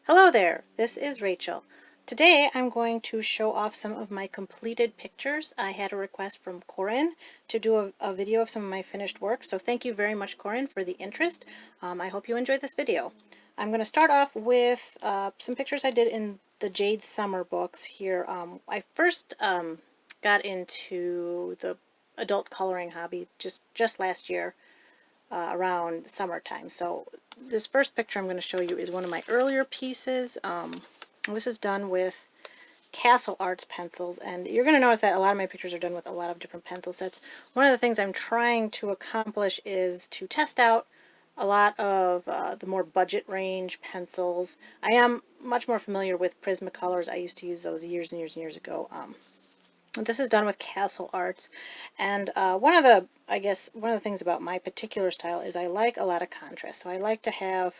Hello there, this is Rachel. Today I'm going to show off some of my completed pictures. I had a request from Corinne to do a video of some of my finished work, so thank you very much, Corinne, for the interest. I hope you enjoyed this video. I'm going to start off with some pictures I did in the Jade Summer books here. I first got into the adult coloring hobby just last year. Around summertime. So this first picture I'm going to show you is one of my earlier pieces. This is done with Castle Arts pencils, and you're going to notice that a lot of my pictures are done with a lot of different pencil sets. One of the things I'm trying to accomplish is to test out a lot of the more budget range pencils. I am much more familiar with Prismacolors. I used to use those years and years and years ago. This is done with Castle Arts, and one of the things about my particular style is I like a lot of contrast. So I like to have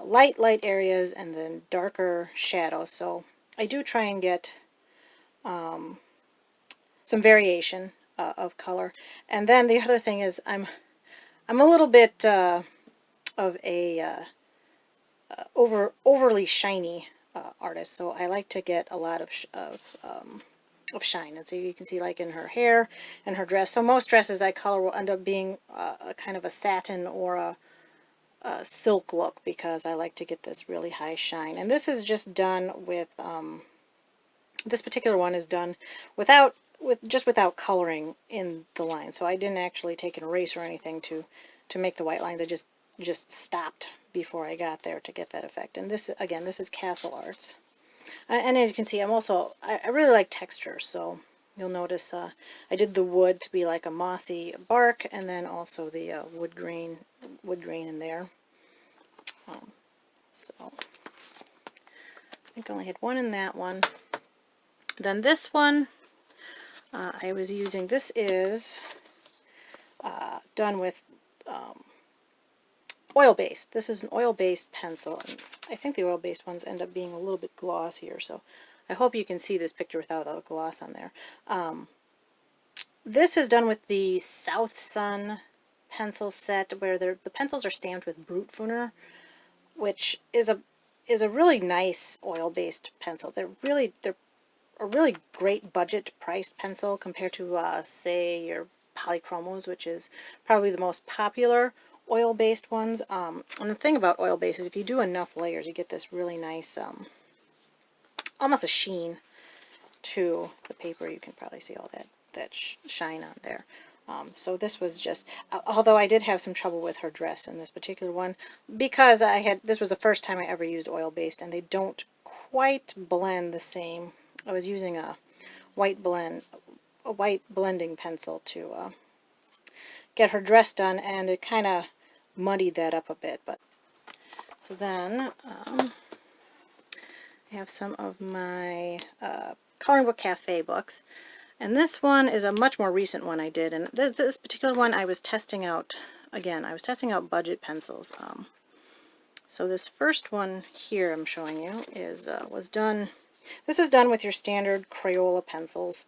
light areas and then darker shadows. So I do try and get some variation of color. And then the other thing is I'm a little bit of a overly shiny artist, so I like to get a lot of shine. And so you can see, like in her hair and her dress. So most dresses I color will end up being a kind of a satin or a silk look, because I like to get this really high shine. And this is just done with this particular one is done without coloring in the line. So I didn't actually take an eraser or anything to make the white lines. I just stopped before I got there to get that effect. And this, again, this is Castle Arts. And as you can see, I really like texture, so you'll notice I did the wood to be like a mossy bark, and then also the wood grain in there. So I think I only had one in that one. Then this one I was using, this is done with oil-based. This is an oil-based pencil, and I think the oil-based ones end up being a little bit glossier, so I hope you can see this picture without a gloss on there. This is done with the South Sun pencil set, where the pencils are stamped with Brutfuner, which is a really nice oil-based pencil. They're a really great budget priced pencil compared to say your Polychromos, which is probably the most popular oil-based ones. And the thing about oil-based is if you do enough layers, you get this really nice, almost a sheen to the paper. You can probably see all that shine on there. So this was just, although I did have some trouble with her dress in this particular one, because this was the first time I ever used oil-based, and they don't quite blend the same. I was using a white blending pencil to get her dress done, and it kind of muddied that up a bit. But so then I have some of my Coloring Book Cafe books, and this one is a much more recent one I did. And this particular one I was testing out, again, I was testing out budget pencils. So this first one here I'm showing you was done. This is done with your standard Crayola pencils,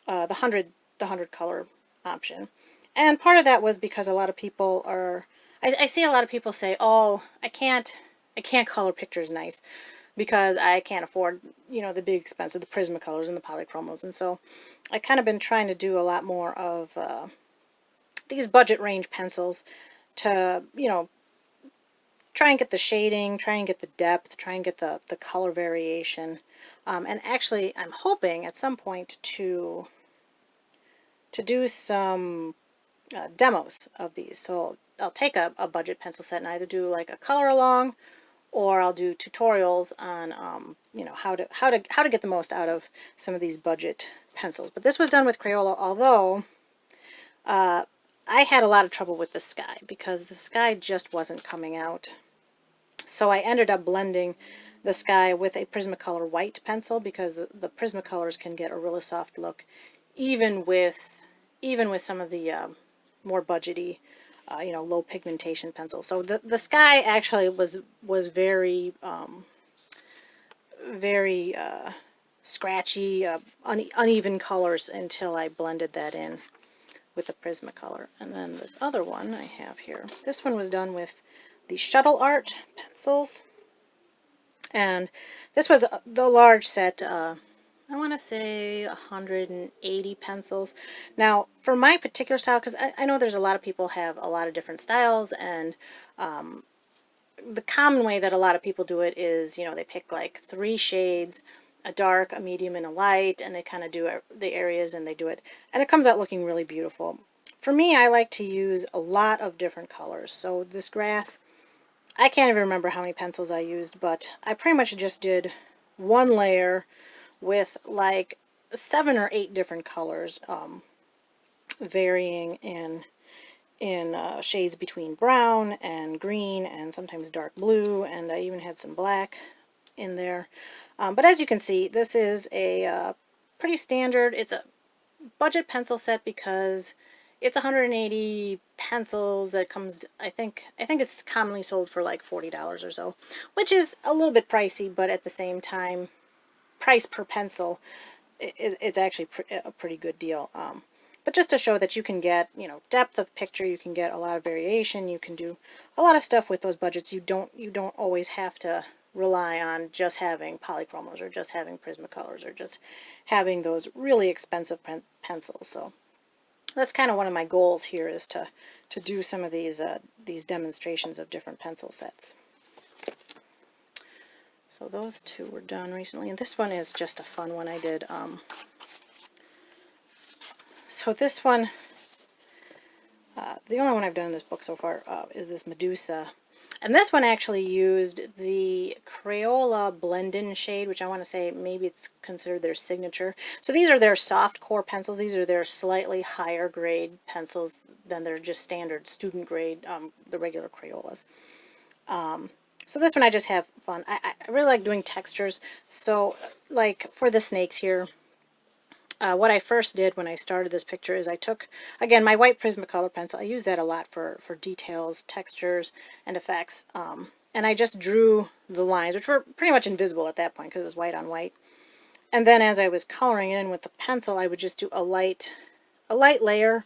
the 100 color option. And part of that was because a lot of people are, I see a lot of people say, oh, I can't color pictures nice because I can't afford, the big expense of the Prismacolors and the Polychromos. And so I kind of been trying to do a lot more of these budget range pencils to, try and get the shading, try and get the depth, try and get the color variation. And actually, I'm hoping at some point to do some demos of these. So I'll take a budget pencil set and either do like a color along, or I'll do tutorials on how to get the most out of some of these budget pencils. But this was done with Crayola, although I had a lot of trouble with the sky because the sky just wasn't coming out. So I ended up blending the sky with a Prismacolor white pencil, because the Prismacolors can get a really soft look even with some of the more budgety, low pigmentation pencils. So the sky actually was very scratchy, uneven colors until I blended that in with the Prismacolor. And then this other one I have here, this one was done with the Shuttle Art pencils. And this was the large set, I want to say 180 pencils. Now, for my particular style, because I know there's a lot of people have a lot of different styles, and the common way that a lot of people do it is, you know, they pick like 3 shades, a dark, a medium, and a light, and they kind of do the areas, and they do it, and it comes out looking really beautiful. For me, I like to use a lot of different colors. So this grass, I can't even remember how many pencils I used, but I pretty much just did one layer with like 7 or 8 different colors, varying in shades between brown and green and sometimes dark blue, and I even had some black in there. But as you can see, this is a pretty standard, it's a budget pencil set because it's 180 pencils that comes, I think it's commonly sold for like $40 or so, which is a little bit pricey, but at the same time, price per pencil, it's actually a pretty good deal. But just to show that you can get, you know, depth of picture, you can get a lot of variation, you can do a lot of stuff with those budgets. You don't always have to rely on just having Polychromos or just having Prismacolors or just having those really expensive pencils. So that's kind of one of my goals here, is to do some of these demonstrations of different pencil sets. So those 2 were done recently, and this one is just a fun one I did. So this one, the only one I've done in this book so far is this Medusa. And this one actually used the Crayola Blend-In shade, which I want to say maybe it's considered their signature. So these are their soft core pencils. These are their slightly higher grade pencils than their just standard student grade, the regular Crayolas. So this one I just have fun. I really like doing textures. So like for the snakes here, what I first did when I started this picture is I took, again, my white Prismacolor pencil. I use that a lot for details, textures, and effects. And I just drew the lines, which were pretty much invisible at that point because it was white on white. And then as I was coloring it in with the pencil, I would just do a light layer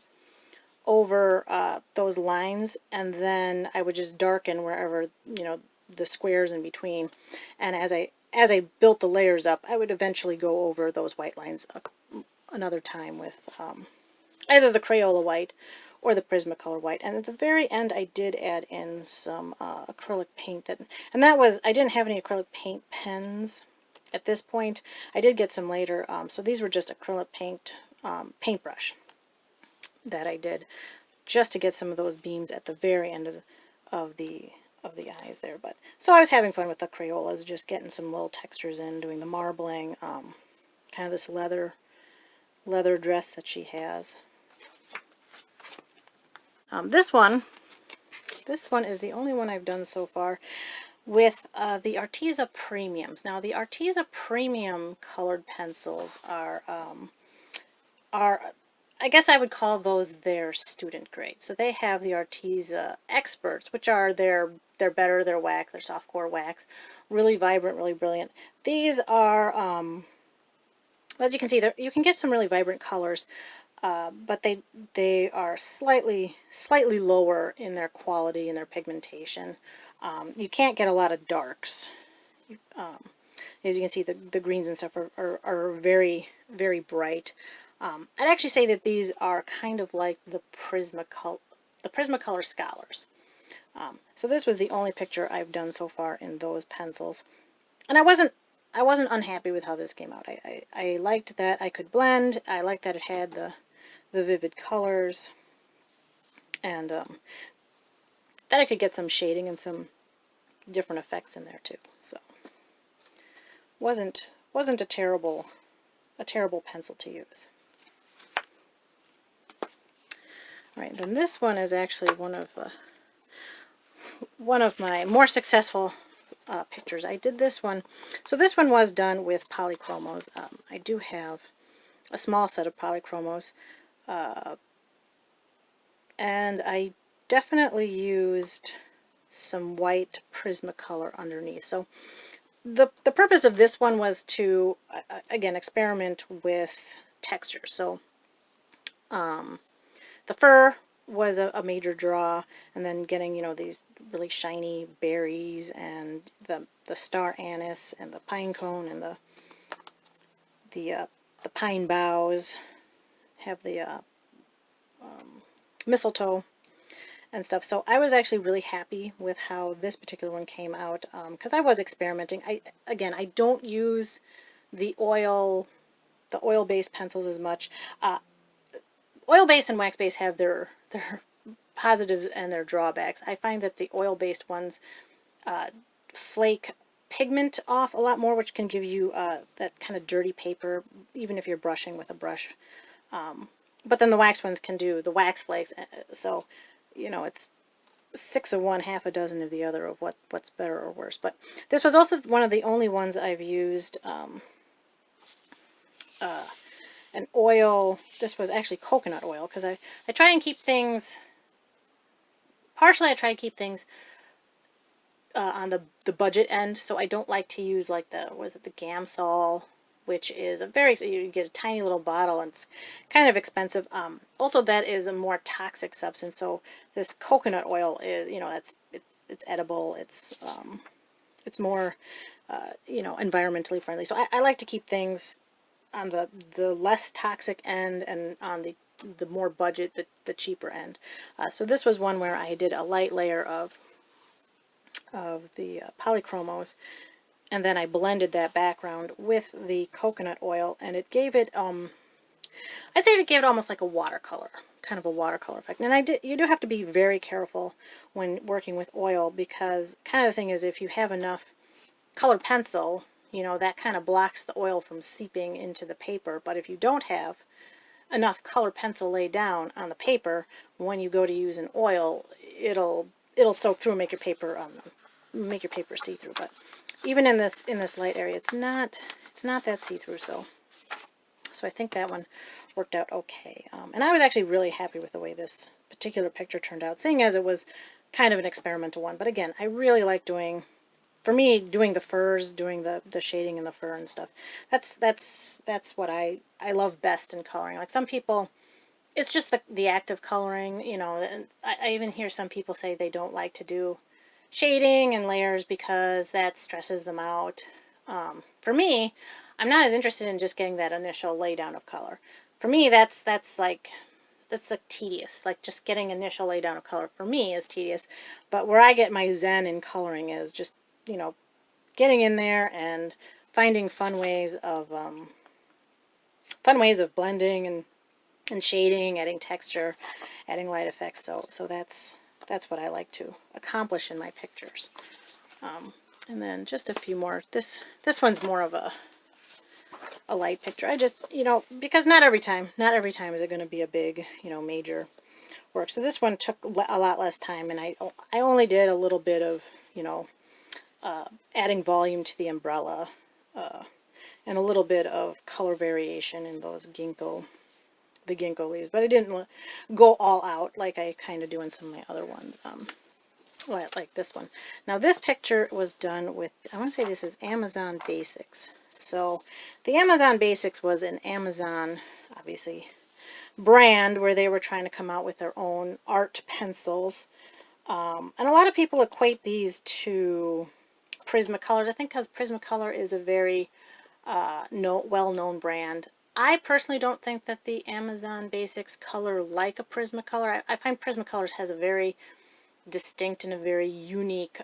over those lines, and then I would just darken wherever, you know, the squares in between. And as I built the layers up, I would eventually go over those white lines another time with either the Crayola white or the Prismacolor white. And at the very end, I did add in some acrylic paint. And that was, I didn't have any acrylic paint pens at this point. I did get some later, so these were just acrylic paint paintbrush that I did just to get some of those beams at the very end of the eyes there. But so I was having fun with the Crayolas, just getting some little textures in, doing the marbling, kind of this leather dress that she has. This one is the only one I've done so far with the Artesa Premiums. Now the Artesa Premium colored pencils are I guess I would call those their student grade. So they have the Artesa Experts, which are their better, their wax, their soft core wax, really vibrant, really brilliant. These are as you can see, you can get some really vibrant colors, but they are slightly lower in their quality and their pigmentation. You can't get a lot of darks. As you can see, the greens and stuff are very, very bright. I'd actually say that these are kind of like the Prismacolor Scholars. So this was the only picture I've done so far in those pencils, and I wasn't unhappy with how this came out. I liked that I could blend. I liked that it had the vivid colors, and that I could get some shading and some different effects in there too. So wasn't a terrible pencil to use. All right, then this one is actually one of my more successful pictures. I did this one. So this one was done with Polychromos. I do have a small set of Polychromos, and I definitely used some white Prismacolor underneath. So the purpose of this one was to again experiment with textures. So the fur was a major draw, and then getting, you know, these really shiny berries and the star anise and the pine cone and the pine boughs have the mistletoe and stuff. So I was actually really happy with how this particular one came out, because I was experimenting. I don't use the oil-based pencils as much. Oil-based and wax-based have their positives and their drawbacks. I find that the oil-based ones flake pigment off a lot more, which can give you that kind of dirty paper, even if you're brushing with a brush. But then the wax ones can do the wax flakes, so, you know, it's 6 of one, half a dozen of the other of what's better or worse. But this was also one of the only ones I've used an oil. This was actually coconut oil, because I try and keep things, partially I try to keep things on the budget end, so I don't like to use like the Gamsol, which is a very, you get a tiny little bottle and it's kind of expensive. Also, that is a more toxic substance, so this coconut oil is, you know, it's edible, it's more you know, environmentally friendly. So I like to keep things on the less toxic end and on the more budget, the cheaper end. So this was one where I did a light layer of the Polychromos, and then I blended that background with the coconut oil, and it gave it, I'd say it gave it almost like a watercolor, kind of a watercolor effect. And you do have to be very careful when working with oil, because kind of the thing is, if you have enough colored pencil, you know, that kind of blocks the oil from seeping into the paper. But if you don't have enough colored pencil laid down on the paper, when you go to use an oil, it'll soak through and make your paper see-through. But even in this light area, it's not that see-through. So I think that one worked out okay. And I was actually really happy with the way this particular picture turned out, seeing as it was kind of an experimental one. But again, I really like doing the furs, doing the shading in the fur and stuff. That's what I love best in coloring. Like, some people, it's just the act of coloring, you know. And I even hear some people say they don't like to do shading and layers because that stresses them out. For me, I'm not as interested in just getting that initial laydown of color. For me, that's like tedious. Like, just getting initial laydown of color for me is tedious. But where I get my zen in coloring is just, you know, getting in there and finding fun ways of blending and shading, adding texture, adding light effects. So that's what I like to accomplish in my pictures. And then just a few more. This one's more of a light picture. I just, you know, because not every time is it going to be a big, you know, major work. So this one took a lot less time, and I only did a little bit of, you know, adding volume to the umbrella, and a little bit of color variation in those ginkgo leaves. But I didn't go all out like I kind of do in some of my other ones. Like this one. Now, this picture was done with, I want to say this is Amazon Basics. So the Amazon Basics was an Amazon, obviously, brand where they were trying to come out with their own art pencils. And a lot of people equate these to Prismacolors. I think because Prismacolor is a very well-known brand. I personally don't think that the Amazon Basics color like a Prismacolor. I find Prismacolors has a very distinct and a very unique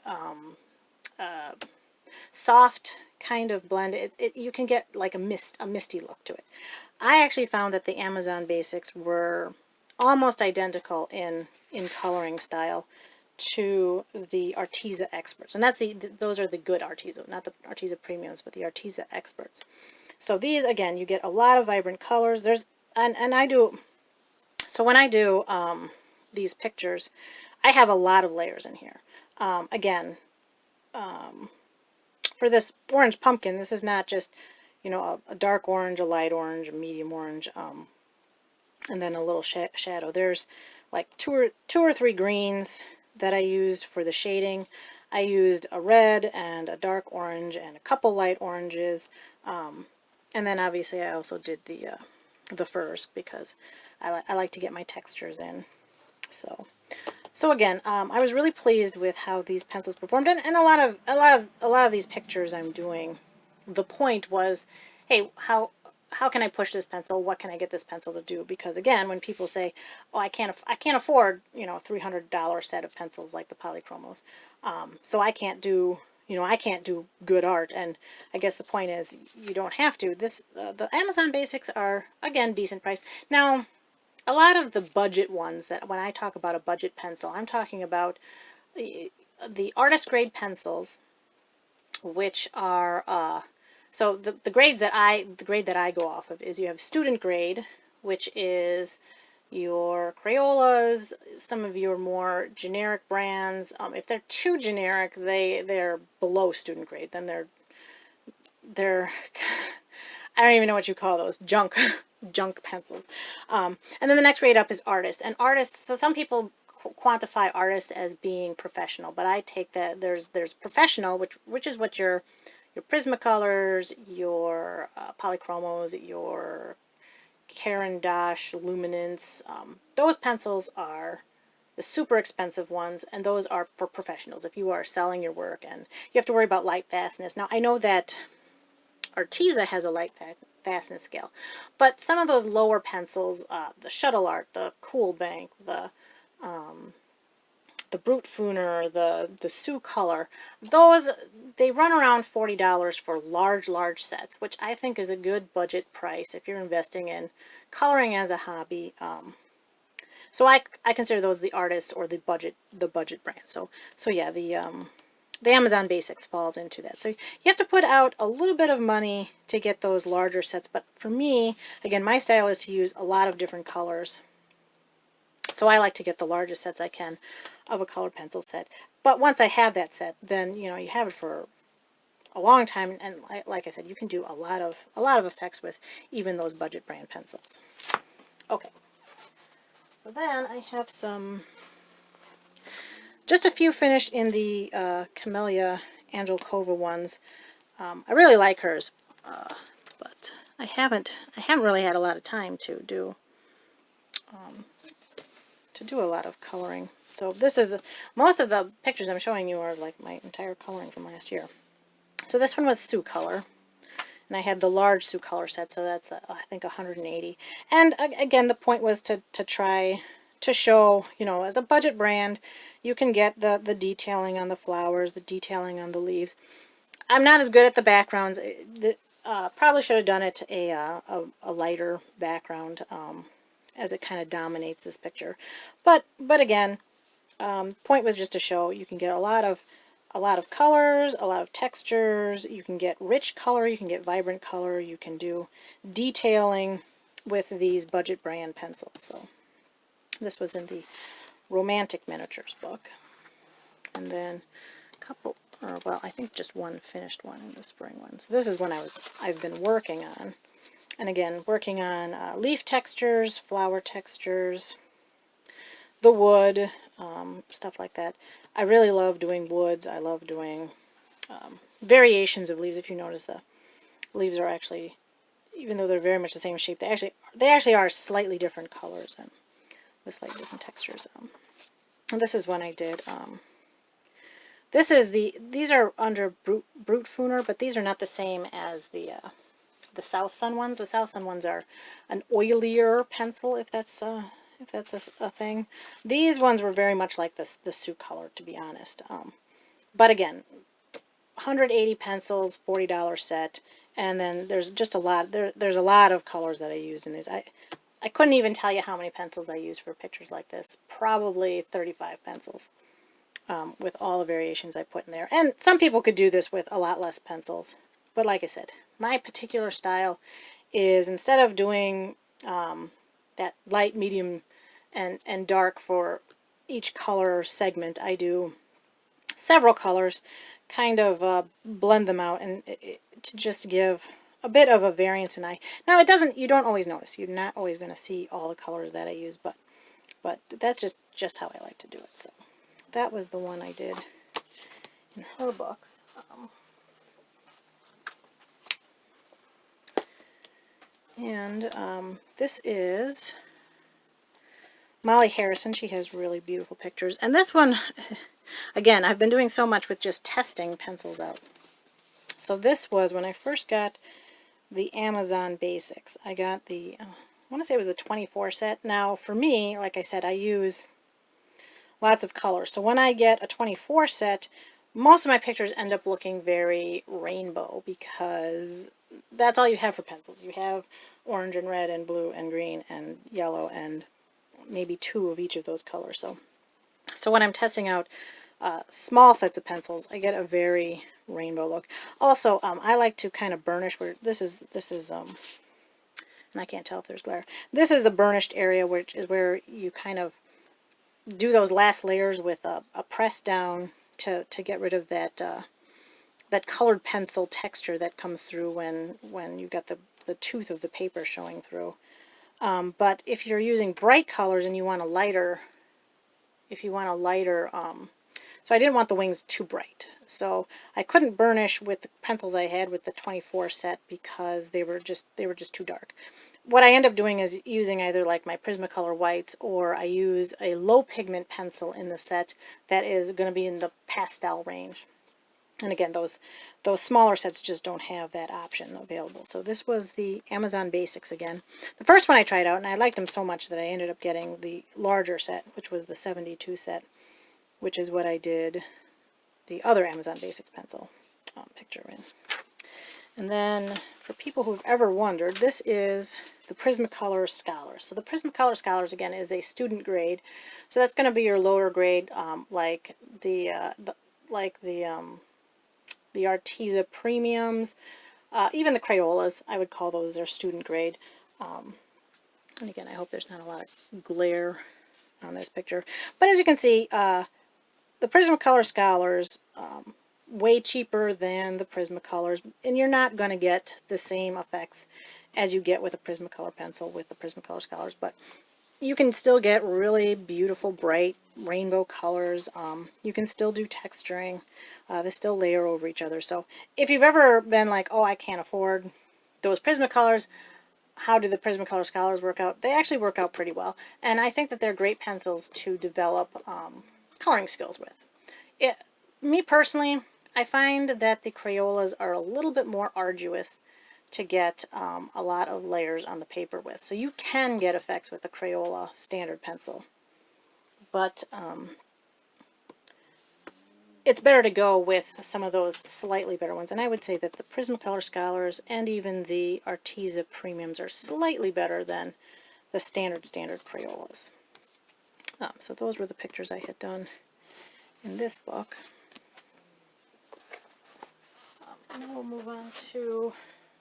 soft kind of blend. You can get like a misty look to it. I actually found that the Amazon Basics were almost identical in coloring style to the Artesa Experts, and those are the good Artesa, not the Artesa Premiums, but the Artesa Experts. So these, again, you get a lot of vibrant colors. And I do, so when I do these pictures, I have a lot of layers in here. Again, for this orange pumpkin, this is not just, you know, a dark orange, a light orange, a medium orange, and then a little shadow. There's like two or three greens that I used for the shading. I used a red and a dark orange and a couple light oranges, and then obviously I also did the furs, because I like to get my textures in. So again, I was really pleased with how these pencils performed, and a lot of these pictures I'm doing. The point was, hey, how can I push this pencil? What can I get this pencil to do? Because again, when people say, oh, I can't afford $300 set of pencils like the Polychromos, so I can't do good art. And I guess the point is you don't have to. The Amazon Basics are again decent price now. A lot of the budget ones, that when I talk about a budget pencil, I'm talking about the artist grade pencils, which are so the grade that I go off of is, you have student grade, which is your Crayolas, some of your more generic brands. If they're too generic, they're below student grade. Then they're I don't even know what you call those, junk pencils. And then the next grade up is artist. And artists, so some people quantify artists as being professional, but I take that there's professional, which is what your Prismacolors, your Polychromos, your Caran d'Ache, Luminance, those pencils are the super expensive ones, and those are for professionals. If you are selling your work and you have to worry about light fastness. Now I know that Artesa has a light fastness scale, but some of those lower pencils, the Shuttle Art, the Cool Bank, the Brute Fooner, the Sioux Color, those, they run around $40 for large sets, which I think is a good budget price if you're investing in coloring as a hobby. So I consider those the artist or the budget brand. So yeah, the Amazon Basics falls into that. So you have to put out a little bit of money to get those larger sets. But for me, again, my style is to use a lot of different colors. So I like to get the largest sets I can of a color pencil set. But once I have that set, then you have it for a long time. And like I said, you can do a lot of effects with even those budget brand pencils. Okay. So then I have just a few finished in the Camellia Angelkova ones. I really like hers, but I haven't really had a lot of time to do a lot of coloring. So this is, most of the pictures I'm showing you are like my entire coloring from last year. So this one was Sioux Color, and I had the large Sioux Color set, so that's I think 180. And again, the point was to try to show, as a budget brand, you can get the detailing on the flowers, the detailing on the leaves. I'm not as good at the backgrounds. Probably should have done it a lighter background, as it kind of dominates this picture. But again, point was just to show you can get a lot of colors, a lot of textures. You can get rich color, you can get vibrant color, you can do detailing with these budget brand pencils. So this was in the Romantic Miniatures book. And then a couple, or well, I think just one finished one in the spring one. So this is one I've been working on. And again, working on leaf textures, flower textures, the wood, stuff like that. I really love doing woods. I love doing variations of leaves. If you notice, the leaves are actually, even though they're very much the same shape, they actually are slightly different colors and with slightly different textures. And this is one I did. These are under Brute Fooner, but these are not the same as the South Sun ones. The South Sun ones are an oilier pencil, if that's a thing. These ones were very much like the Sioux Color, to be honest. But again, 180 pencils, $40 set, and then there's just a lot. There's a lot of colors that I used in these. I couldn't even tell you how many pencils I used for pictures like this. Probably 35 pencils. With all the variations I put in there. And some people could do this with a lot less pencils. But like I said, my particular style is, instead of doing that light, medium, and dark for each color segment, I do several colors, kind of blend them out, and to just give a bit of a variance in eye. Now you don't always notice. You're not always going to see all the colors that I use, but that's just how I like to do it. So that was the one I did in her books. And this is Molly Harrison, she has really beautiful pictures. And this one, again, I've been doing so much with just testing pencils out. So this was when I first got the Amazon Basics. I got the, I want to say it was the 24 set. Now, for me, like I said, I use lots of colors. So when I get a 24 set, most of my pictures end up looking very rainbow because that's all you have for pencils. You have orange and red and blue and green and yellow and maybe two of each of those colors. So when I'm testing out small sets of pencils, I get a very rainbow look. Also, I like to kind of burnish where this is and I can't tell if there's glare. This is the burnished area, which is where you kind of do those last layers with a press down to get rid of that that colored pencil texture that comes through when you've got the tooth of the paper showing through. But if you're using bright colors and you want a lighter, so I didn't want the wings too bright. So I couldn't burnish with the pencils I had with the 24 set because they were just too dark. What I end up doing is using either like my Prismacolor whites, or I use a low pigment pencil in the set that is going to be in the pastel range. And again, those smaller sets just don't have that option available. So this was the Amazon Basics again. The first one I tried out, and I liked them so much that I ended up getting the larger set, which was the 72 set, which is what I did the other Amazon Basics pencil picture in. And then, for people who've ever wondered, this is the Prismacolor Scholar. So the Prismacolor Scholars, again, is a student grade. So that's going to be your lower grade, like the Artesa Premiums, even the Crayolas, I would call those their student grade. And again, I hope there's not a lot of glare on this picture. But as you can see, the Prismacolor Scholars, way cheaper than the Prismacolors, and you're not going to get the same effects as you get with a Prismacolor pencil with the Prismacolor Scholars, but you can still get really beautiful, bright rainbow colors. You can still do texturing. They still layer over each other. So if you've ever been like, oh, I can't afford those Prismacolors, how do the Prismacolor Scholars work out? They actually work out pretty well, and I think that they're great pencils to develop coloring skills with. Me personally, I find that the Crayolas are a little bit more arduous to get a lot of layers on the paper with. So you can get effects with the Crayola standard pencil. But it's better to go with some of those slightly better ones. And I would say that the Prismacolor Scholars and even the Artesa Premiums are slightly better than the standard Crayolas. So those were the pictures I had done in this book. Now we'll move on to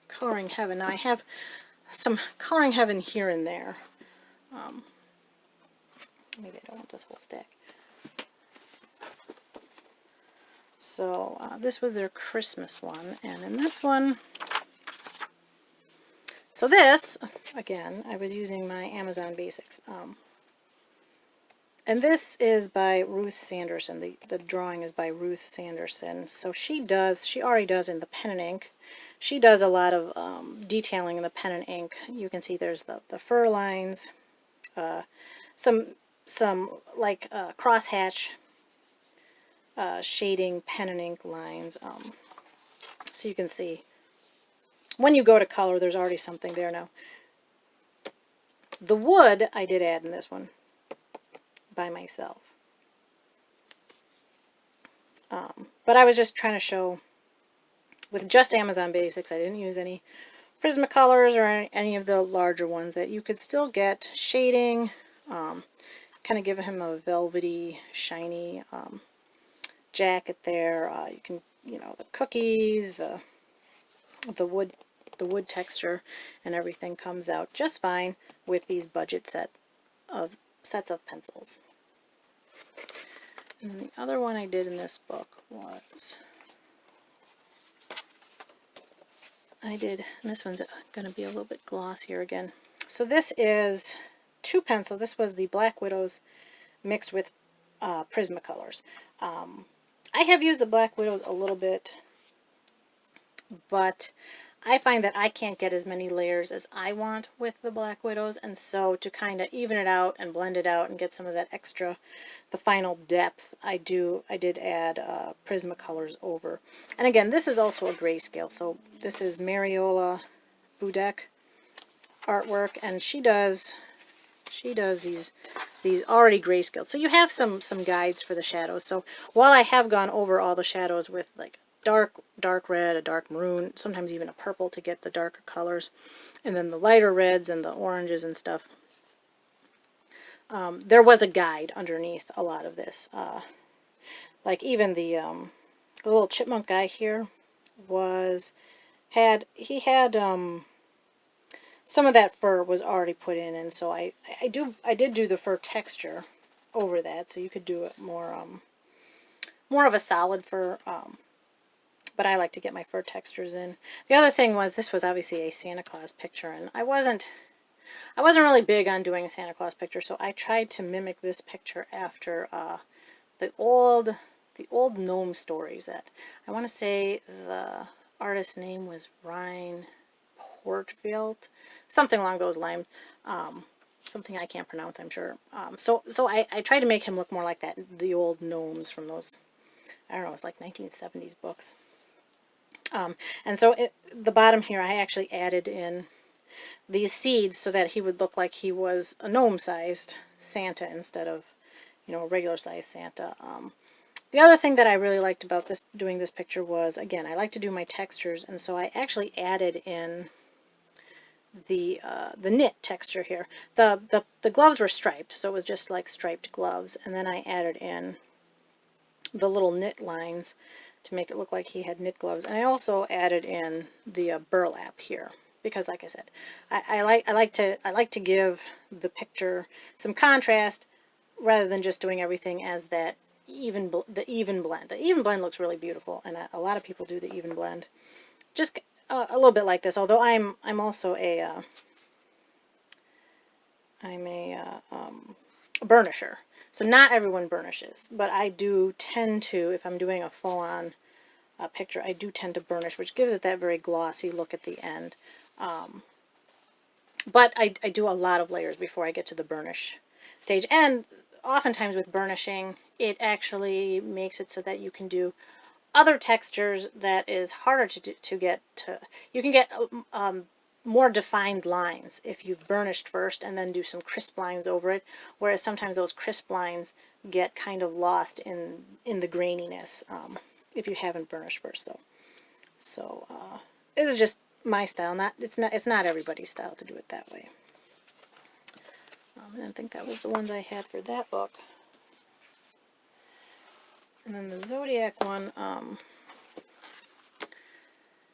Coloring Heaven. Now I have some Coloring Heaven here and there. Maybe I don't want this whole stack. So this was their Christmas one, and in this one, so this, again, I was using my Amazon Basics. And this is by Ruth Sanderson. The drawing is by Ruth Sanderson. So she already does in the pen and ink. She does a lot of detailing in the pen and ink. You can see there's the fur lines, some like crosshatch shading pen and ink lines. So you can see when you go to color, there's already something there now. The wood I did add in this one by myself. But I was just trying to show, with just Amazon Basics, I didn't use any Prismacolors or any of the larger ones, that you could still get shading, kind of give him a velvety, shiny jacket there. You can, the cookies, the wood texture and everything comes out just fine with these budget sets of pencils. And the other one I did in this book was, and this one's going to be a little bit glossier again. So this is two pencils. This was the Black Widows mixed with Prismacolors. I have used the Black Widows a little bit, but I find that I can't get as many layers as I want with the Black Widows, and so to kind of even it out and blend it out and get some of that extra, the final depth, I did add Prismacolors over. And again, this is also a grayscale, so this is Mariola Budek artwork, and she does these already grayscaled. So you have some guides for the shadows. So while I have gone over all the shadows with like dark red, a dark maroon, sometimes even a purple to get the darker colors, and then the lighter reds and the oranges and stuff, there was a guide underneath a lot of this. Like even the little chipmunk guy here had some of that fur was already put in, and so I did do the fur texture over that, so you could do it more of a solid fur, but I like to get my fur textures in. The other thing was, this was obviously a Santa Claus picture, and I wasn't really big on doing a Santa Claus picture, so I tried to mimic this picture after the old gnome stories. That I want to say the artist's name was Ryan Portveld, something along those lines. Something I can't pronounce, I'm sure. So I tried to make him look more like that, the old gnomes from those, I don't know, it's like 1970s books. And so the bottom here, I actually added in these seeds so that he would look like he was a gnome-sized Santa instead of, a regular-sized Santa. The other thing that I really liked about doing this picture was, again, I like to do my textures, and so I actually added in the knit texture here. The gloves were striped, so it was just like striped gloves, and then I added in the little knit lines to make it look like he had knit gloves, and I also added in the burlap here because, like I said, I like to give the picture some contrast rather than just doing everything as that even blend. The even blend looks really beautiful, and a lot of people do the even blend. Just a little bit like this, although I'm also a burnisher. So not everyone burnishes, but I do tend to, if I'm doing a full-on picture, I do tend to burnish, which gives it that very glossy look at the end. But I do a lot of layers before I get to the burnish stage, and oftentimes with burnishing, it actually makes it so that you can do other textures that is harder to get to. You can get more defined lines if you've burnished first and then do some crisp lines over it, whereas sometimes those crisp lines get kind of lost in the graininess if you haven't burnished first. So this is just my style. It's not everybody's style to do it that way. And I think that was the ones I had for that book. And then the Zodiac one.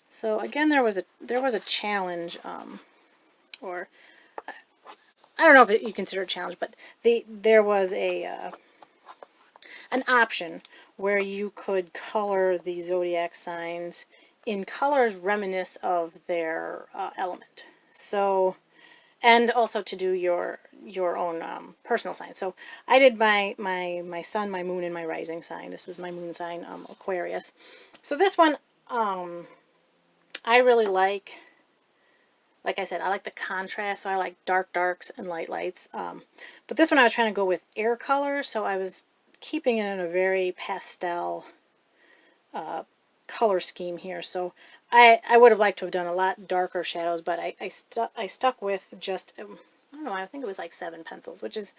So again, there was a challenge, or I don't know if you consider it a challenge, but there was an option where you could color the zodiac signs in colors reminiscent of their element. So, and also to do your own personal sign. So I did my sun, my moon, and my rising sign. This was my moon sign, Aquarius. So this one, I really like I said, I like the contrast, so I like dark darks and light lights. But this one I was trying to go with air color, so I was keeping it in a very pastel color scheme here. So I would have liked to have done a lot darker shadows, but I stuck with just, I don't know, I think it was like 7 pencils, which is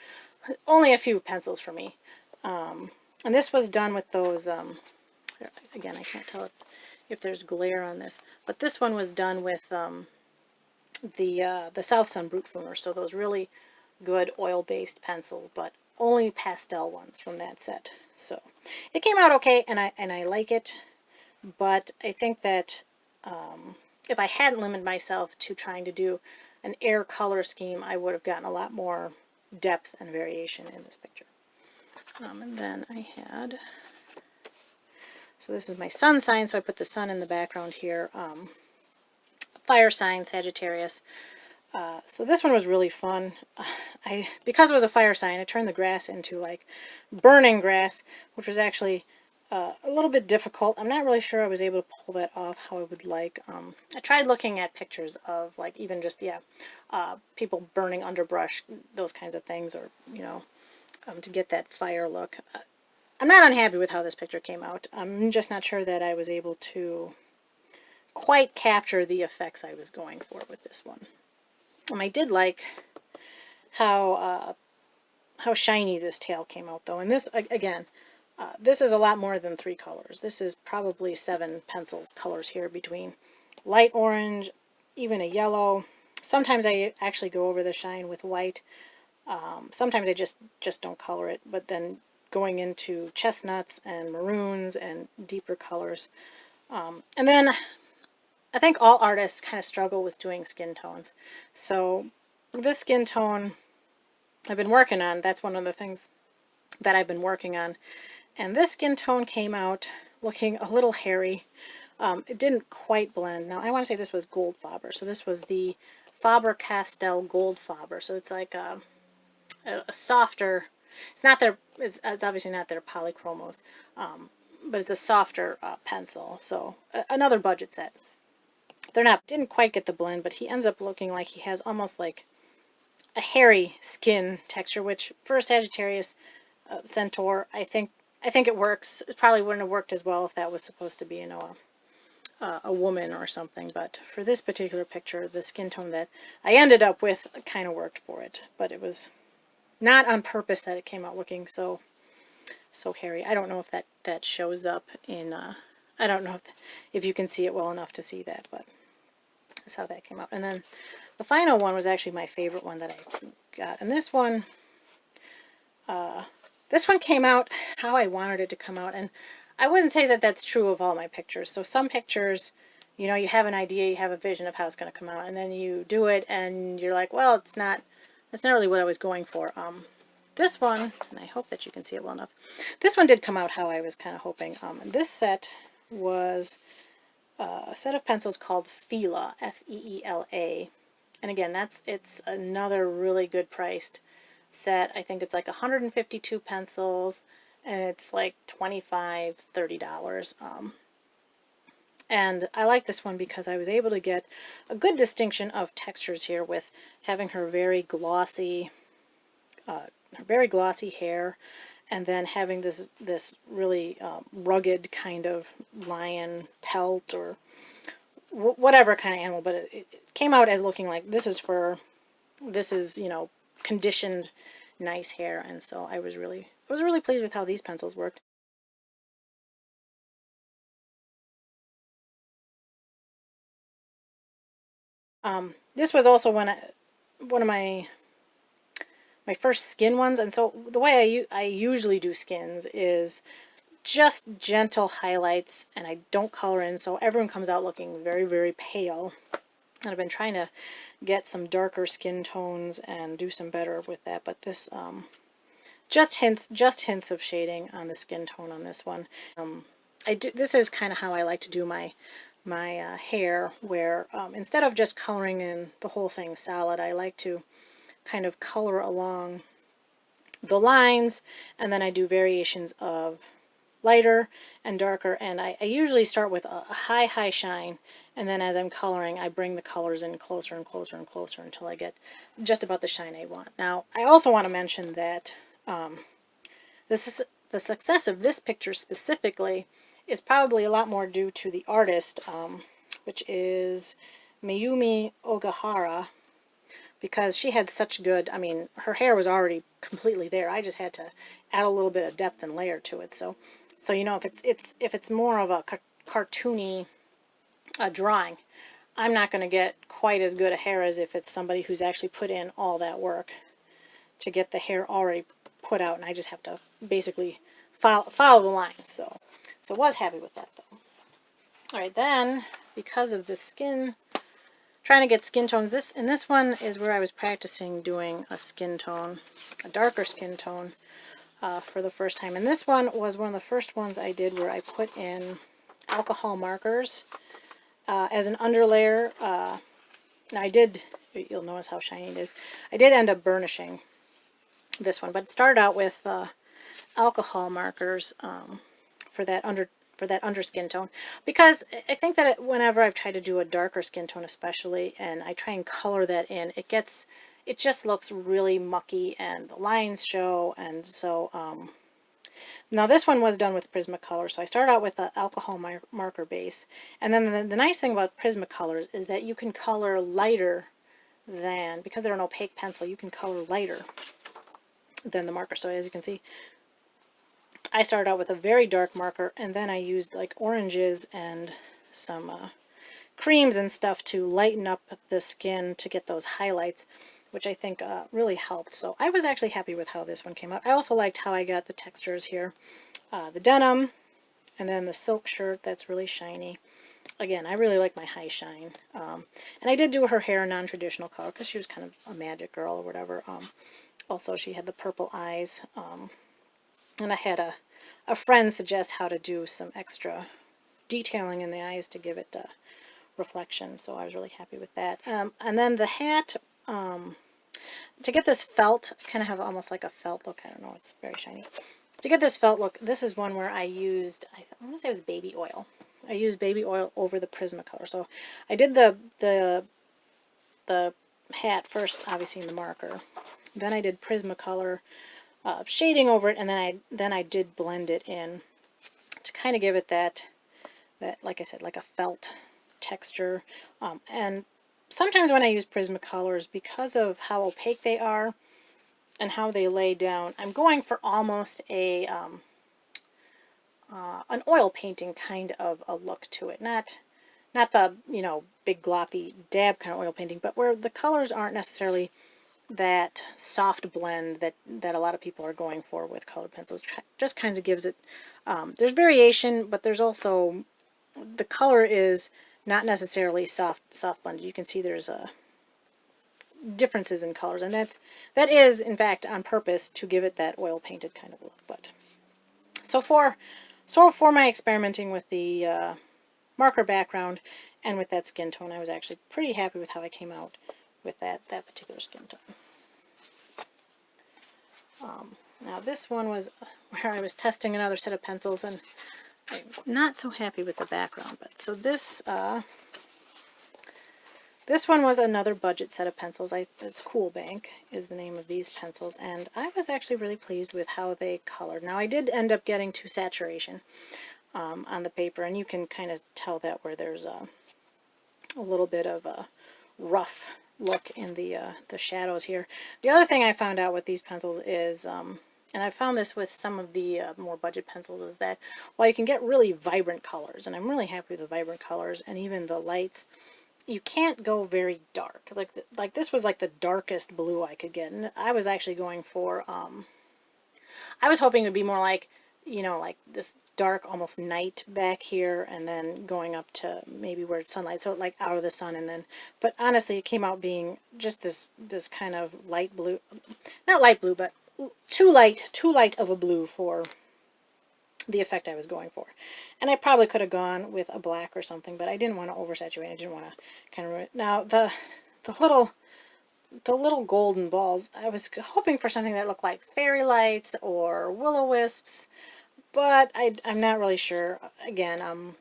only a few pencils for me. And this was done with those, again, I can't tell if there's glare on this, but this one was done with the South Sun Brute Fumer, so those really good oil-based pencils, but only pastel ones from that set. So it came out okay, and I like it, but I think that if I hadn't limited myself to trying to do an air color scheme, I would have gotten a lot more depth and variation in this picture. And then I had, so this is my sun sign, so I put the sun in the background here. Fire sign, Sagittarius. So this one was really fun. Because it was a fire sign, I turned the grass into like burning grass, which was actually a little bit difficult. I'm not really sure I was able to pull that off how I would like. I tried looking at pictures of like even just, yeah, people burning underbrush, those kinds of things, or, you know, to get that fire look. I'm not unhappy with how this picture came out. I'm just not sure that I was able to quite capture the effects I was going for with this one. I did like how shiny this tail came out though. And this, again, this is a lot more than 3 colors. This is probably 7 pencil colors here between light orange, even a yellow. Sometimes I actually go over the shine with white. Sometimes I just don't color it, but then going into chestnuts and maroons and deeper colors. And then I think all artists kind of struggle with doing skin tones. So this skin tone I've been working on, that's one of the things that I've been working on. And this skin tone came out looking a little hairy. It didn't quite blend. Now, I want to say this was Gold Faber. So this was the Faber-Castell Gold Faber. So it's like a softer, it's not their, it's obviously not their Polychromos, but it's a softer pencil. So another budget set. They're not, didn't quite get the blend, but he ends up looking like he has almost like a hairy skin texture, which for a Sagittarius Centaur, I think it works. It probably wouldn't have worked as well if that was supposed to be, you know, a woman or something. But for this particular picture, the skin tone that I ended up with kind of worked for it. But it was not on purpose that it came out looking so hairy. I don't know if that shows up in. I don't know if you can see it well enough to see that, but that's how that came out. And then the final one was actually my favorite one that I got, and this one came out how I wanted it to come out, and I wouldn't say that that's true of all my pictures. So some pictures, you know, you have an idea, you have a vision of how it's going to come out, and then you do it, and you're like, well, that's not really what I was going for. This one, and I hope that you can see it well enough, this one did come out how I was kind of hoping. And this set was a set of pencils called Fila, F-E-E-L-A, and again, it's another really good priced set. I think it's like 152 pencils, and it's like $25–30. And I like this one because I was able to get a good distinction of textures here with having her very glossy hair, and then having this really rugged kind of lion pelt or whatever kind of animal. But it came out as looking like this is, you know, conditioned nice hair, and so I was really pleased with how these pencils worked. This was also one of my first skin ones, and so the way I usually do skins is just gentle highlights, and I don't color in, so everyone comes out looking very, very pale. And I've been trying to get some darker skin tones and do some better with that, but this just hints of shading on the skin tone on this one. This is kind of how I like to do my hair, where instead of just coloring in the whole thing solid, I like to kind of color along the lines, and then I do variations of lighter and darker, and I usually start with a high shine, and then as I'm coloring, I bring the colors in closer and closer and closer until I get just about the shine I want. Now, I also want to mention that the success of this picture specifically is probably a lot more due to the artist, which is Mayumi Ogahara, because she had such good, I mean, her hair was already completely there. I just had to add a little bit of depth and layer to it. So you know, if it's more of a cartoony drawing, I'm not going to get quite as good a hair as if it's somebody who's actually put in all that work to get the hair already put out, and I just have to basically follow the lines. So was happy with that though. All right, then because of the skin, trying to get skin tones. This one is where I was practicing doing a skin tone, a darker skin tone, for the first time. And this one was one of the first ones I did where I put in alcohol markers as an underlayer. Now you'll notice how shiny it is. I did end up burnishing this one, but it started out with alcohol markers for that under skin tone, because I think that whenever I've tried to do a darker skin tone especially, and I try and color that in, it just looks really mucky and the lines show. And so now this one was done with Prismacolor, so I started out with the alcohol marker base, and then the nice thing about Prismacolors is that you can color lighter than, because they're an opaque pencil, you can color lighter than the marker. So as you can see, I started out with a very dark marker, and then I used like oranges and some creams and stuff to lighten up the skin to get those highlights, which I think really helped. So I was actually happy with how this one came out. I also liked how I got the textures here. The denim, and then the silk shirt that's really shiny. Again, I really like my high shine. And I did do her hair a non-traditional color because she was kind of a magic girl or whatever. Also, she had the purple eyes. And I had a friend suggest how to do some extra detailing in the eyes to give it reflection, so I was really happy with that. And then the hat, to get this felt, kind of have almost like a felt look. I don't know, it's very shiny. To get this felt look, this is one where I used, I want to say it was baby oil. I used baby oil over the Prismacolor. So I did the hat first, obviously in the marker. Then I did Prismacolor shading over it, and then I did blend it in to kind of give it that like I said, like a felt texture. And sometimes when I use Prismacolors, because of how opaque they are and how they lay down, I'm going for almost a an oil painting kind of a look to it. Not the, you know, big gloppy dab kind of oil painting, but where the colors aren't necessarily that soft blend that a lot of people are going for with colored pencils. Just kind of gives it, there's variation, but there's also, the color is not necessarily soft blended. You can see there's differences in colors, and that is in fact on purpose to give it that oil painted kind of look. But so for my experimenting with the marker background and with that skin tone, I was actually pretty happy with how I came out with that particular skin tone. Now this one was where I was testing another set of pencils, and I'm not so happy with the background. But so this one was another budget set of pencils. It's Cool Bank is the name of these pencils, and I was actually really pleased with how they colored. Now I did end up getting to saturation on the paper, and you can kind of tell that where there's a little bit of a rough look in the shadows here. The other thing I found out with these pencils is, and I found this with some of the more budget pencils, is that while you can get really vibrant colors, and I'm really happy with the vibrant colors and even the lights, you can't go very dark. Like this was like the darkest blue I could get, and I was actually going for, I was hoping to be more like, you know, like this dark almost night back here, and then going up to maybe where it's sunlight, so like out of the sun, and then, but honestly it came out being just this kind of light blue, not light blue, but too light of a blue for the effect I was going for. And I probably could have gone with a black or something, but I didn't want to oversaturate. I didn't want to kind of ruin it. Now the little golden balls, I was hoping for something that looked like fairy lights or will-o-wisps, but I'm not really sure. Again,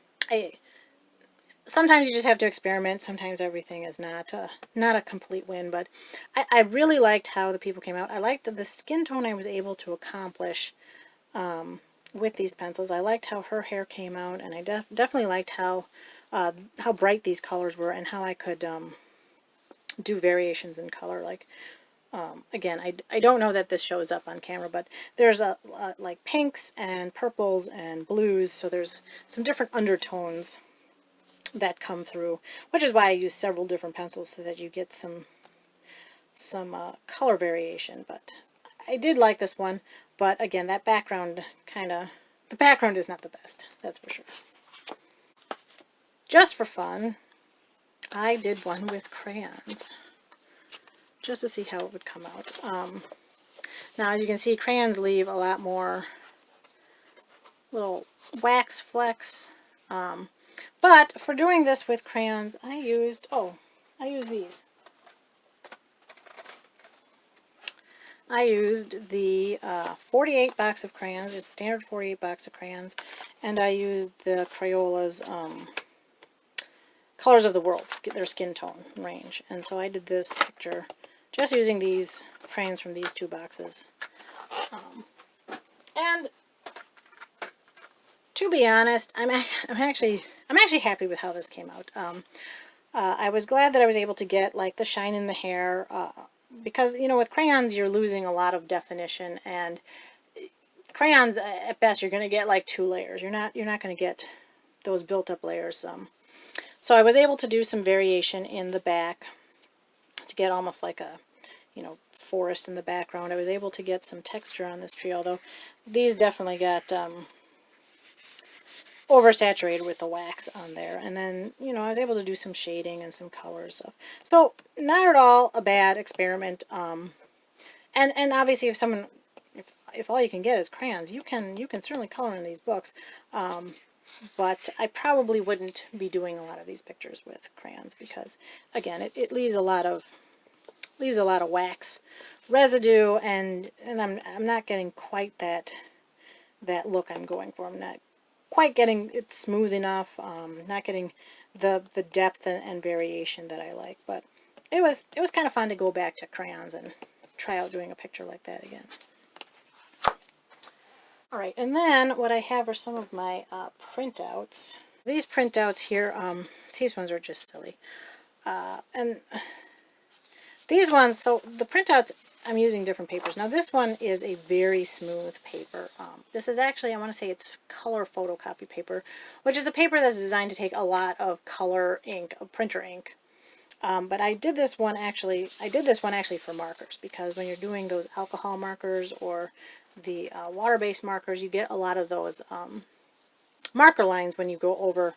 sometimes you just have to experiment. Sometimes everything is not a complete win, but I really liked how the people came out. I liked the skin tone I was able to accomplish with these pencils. I liked how her hair came out, and I definitely liked how bright these colors were, and how I could do variations in color. Like, again, I don't know that this shows up on camera, but there's like pinks and purples and blues, so there's some different undertones that come through, which is why I use several different pencils so that you get some color variation. But I did like this one, but again, that background the background is not the best, that's for sure. Just for fun, I did one with crayons, just to see how it would come out. Now, as you can see, crayons leave a lot more little wax flecks. But for doing this with crayons, I use these. I used the 48 box of crayons, just standard 48 box of crayons, and I used the Crayola's Colors of the World, their skin tone range. And so I did this picture just using these crayons from these two boxes. And to be honest, I'm actually happy with how this came out. I was glad that I was able to get like the shine in the hair, because you know with crayons you're losing a lot of definition, and crayons at best you're going to get like 2 layers. You're not going to get those built up layers. So I was able to do some variation in the back to get almost like a, you know, forest in the background. I was able to get some texture on this tree, although these definitely got oversaturated with the wax on there. And then, you know, I was able to do some shading and some colors. So not at all a bad experiment. And obviously if all you can get is crayons, you can certainly color in these books. But I probably wouldn't be doing a lot of these pictures with crayons because, again, it leaves a lot of wax residue, and I'm not getting quite that look I'm going for. I'm not quite getting it smooth enough. Not getting the depth and variation that I like. But it was kind of fun to go back to crayons and try out doing a picture like that again. Alright, and then what I have are some of my printouts. These printouts here, these ones are just silly. And these ones, so the printouts, I'm using different papers. Now this one is a very smooth paper. This is actually, I want to say it's color photocopy paper, which is a paper that's designed to take a lot of color ink, of printer ink. But I did this one actually for markers, because when you're doing those alcohol markers or the water-based markers, you get a lot of those marker lines when you go over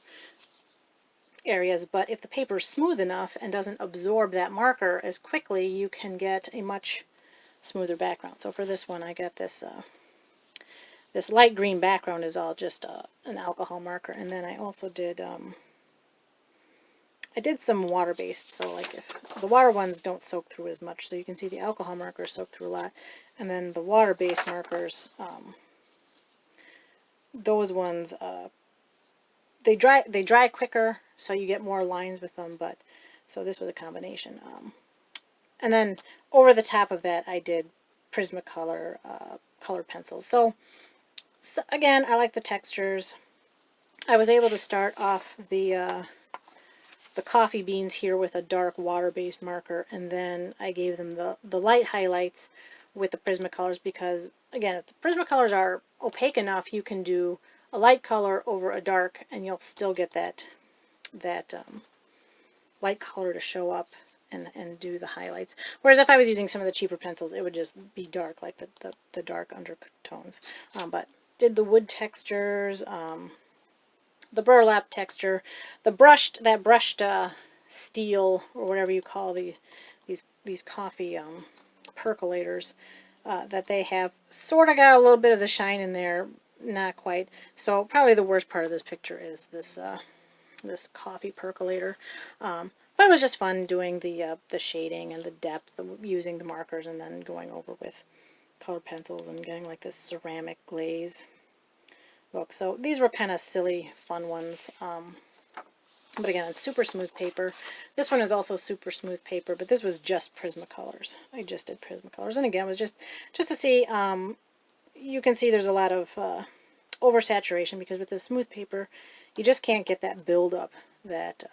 areas. But if the paper is smooth enough and doesn't absorb that marker as quickly, you can get a much smoother background. So for this one, I got this this light green background is all just an alcohol marker, and then I also did I did some water-based, so like if the water ones don't soak through as much, so you can see the alcohol markers soak through a lot, and then the water-based markers, those ones, they dry quicker, so you get more lines with them. But so this was a combination. And then over the top of that, I did Prismacolor colored pencils. So again, I like the textures. I was able to start off the coffee beans here with a dark water-based marker, and then I gave them the light highlights with the Prismacolors, because again, if the Prismacolors are opaque enough, you can do a light color over a dark and you'll still get that light color to show up and do the highlights. Whereas if I was using some of the cheaper pencils, it would just be dark, like the dark undertones. But did the wood textures, the burlap texture, that brushed steel, or whatever you call these coffee percolators that they have, sort of got a little bit of the shine in there, not quite. So probably the worst part of this picture is this this coffee percolator. But it was just fun doing the shading and the depth, using the markers, and then going over with colored pencils and getting like this ceramic glaze look. So these were kind of silly, fun ones. But again, it's super smooth paper. This one is also super smooth paper, but this was just Prismacolors. I just did Prismacolors, and again, it was just to see. You can see there's a lot of oversaturation, because with this smooth paper, you just can't get that buildup that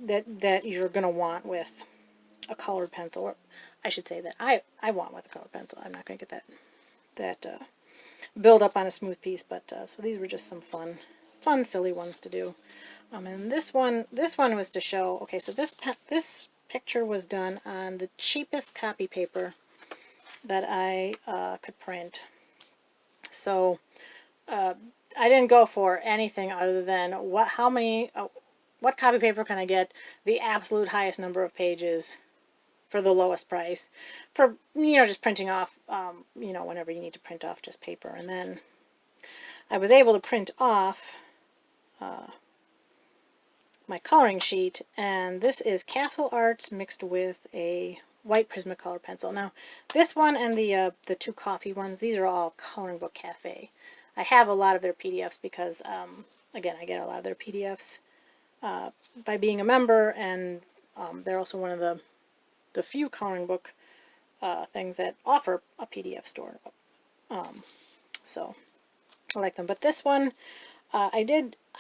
that you're going to want with a colored pencil. Or I should say that I want with a colored pencil. I'm not going to get that build up on a smooth piece. But so these were just some fun, silly ones to do. And this one was to show. Okay, so this picture was done on the cheapest copy paper that I could print. So I didn't go for anything other than what copy paper can I get the absolute highest number of pages for the lowest price, for, you know, just printing off, you know, whenever you need to print off just paper. And then I was able to print off my coloring sheet, and this is Castle Arts mixed with a white Prismacolor pencil. Now, this one and the two coffee ones, these are all Coloring Book Cafe. I have a lot of their PDFs because, again, I get a lot of their PDFs by being a member, and they're also one of the few coloring book things that offer a PDF store. So I like them. But this one, I